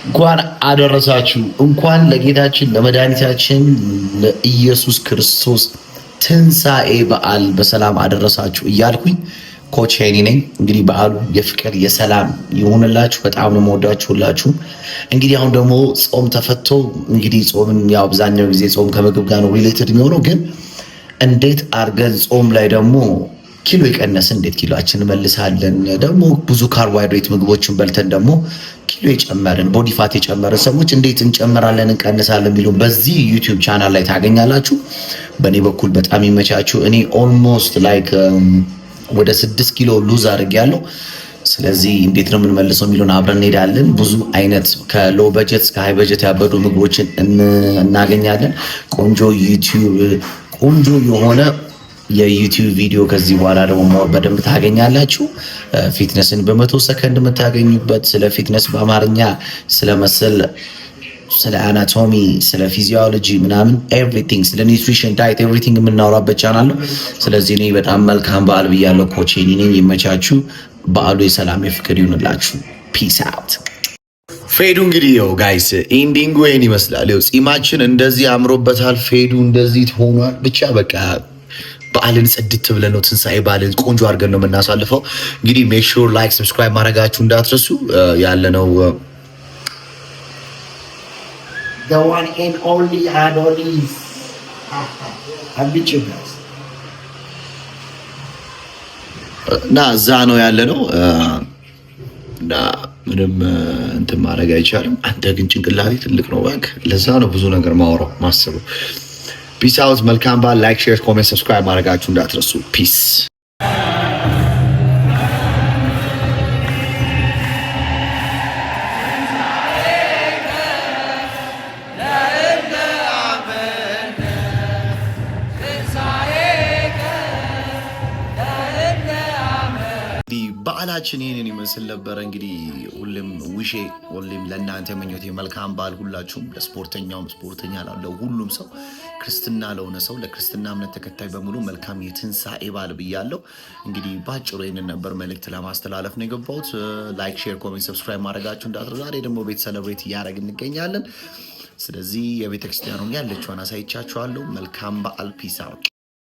እንኳን አደረሳችሁ። እንኳን ለጌታችን ለመድኃኒታችን ለኢየሱስ ክርስቶስ ትንሣኤ በዓል በሰላም አደረሳችሁ እያልኩኝ ኮች ሄኒ ነኝ። እንግዲህ በዓሉ የፍቅር የሰላም ይሁንላችሁ። በጣም ነው የምወዳችሁ ሁላችሁም። እንግዲህ አሁን ደግሞ ጾም ተፈቶ እንግዲህ ጾምን ያው አብዛኛው ጊዜ ጾም ከምግብ ጋር ነው ሪሌትድ የሚሆነው፣ ግን እንዴት አድርገን ጾም ላይ ደግሞ ኪሎ የቀነስን እንዴት ኪሎአችን እንመልሳለን፣ ደግሞ ብዙ ካርቦሃይድሬት ምግቦችን በልተን ደግሞ ኪሎ የጨመርን ቦዲ ፋት የጨመርን ሰዎች እንዴት እንጨምራለን እንቀንሳለን የሚሉን በዚህ ዩቲዩብ ቻናል ላይ ታገኛላችሁ። በእኔ በኩል በጣም ይመቻችሁ። እኔ ኦልሞስት ላይክ ወደ 6 ኪሎ ሉዝ አድርጌያለሁ። ስለዚህ እንዴት ነው የምንመልሰው የሚሉን አብረን እንሄዳለን። ብዙ አይነት ከሎ በጀት እስከ ሃይ በጀት ያበዱ ምግቦችን እናገኛለን። ቆንጆ የሆነ የዩቲዩብ ቪዲዮ ከዚህ በኋላ ደግሞ በደንብ ታገኛላችሁ። ፊትነስን በ100 ሰከንድ የምታገኙበት፣ ስለ ፊትነስ በአማርኛ ስለ መሰል፣ ስለ አናቶሚ፣ ስለ ፊዚዮሎጂ ምናምን ኤቭሪቲንግ፣ ስለ ኒውትሪሽን ዳይት ኤቭሪቲንግ የምናወራበት ቻናል ነው። ስለዚህ እኔ በጣም መልካም በዓል ብያለሁ። ኮች ሄኒ ነኝ። ይመቻችሁ። በዓሉ የሰላም የፍቅር ይሁንላችሁ። ፒስ አውት። ፌዱ እንግዲህ ይኸው ጋይስ ኢንዲንጉ ይሄን ይመስላል። ይኸው ጺማችን እንደዚህ አምሮበታል። ፌዱ እንደዚህ ሆኗል። ብቻ በቃ በዓልን ጽድት ብለን ነው ትንሣኤ በዓልን ቆንጆ አድርገን ነው የምናሳልፈው። እንግዲህ ሜክ ሹር ላይክ ሰብስክራይብ ማድረጋችሁ እንዳትረሱ። ያለነው the one and only Adonis አብጭበት እና እዛ ነው ያለነው እና ምንም እንትን ማድረግ አይቻልም። አንተ ግን ጭንቅላቴ ትልቅ ነው እባክህ። ለዛ ነው ብዙ ነገር ማወራው ማስበው። ፒስ አውት። መልካም በዓል። ላይክ ሼር ኮሜንት ሰብስክራይብ ማድረጋችሁ እንዳትረሱ። ፒስ። በዓላችን ይህንን ይመስል ነበረ። እንግዲህ ሁሌም ውሼ ሁሌም ለእናንተ መኞቴ መልካም በዓል። ሁላችሁም ለስፖርተኛውም ስፖርተኛ ላለው ሁሉም ሰው ክርስትና ለሆነ ሰው ለክርስትና እምነት ተከታይ በሙሉ መልካም የትንሣኤ በዓል ብያለሁ። እንግዲህ ባጭሩ ይህንን ነበር መልእክት ለማስተላለፍ ነው የገባሁት። ላይክ ሼር ኮሜንት ሰብስክራይብ ማድረጋችሁ እንዳትረሱ። ዛሬ ደግሞ ቤት ሰለብሬት እያደረግን እንገኛለን። ስለዚህ የቤተክርስቲያኑን ያለችዋን አሳይቻችኋለሁ። መልካም በዓል። ፒስ አውት።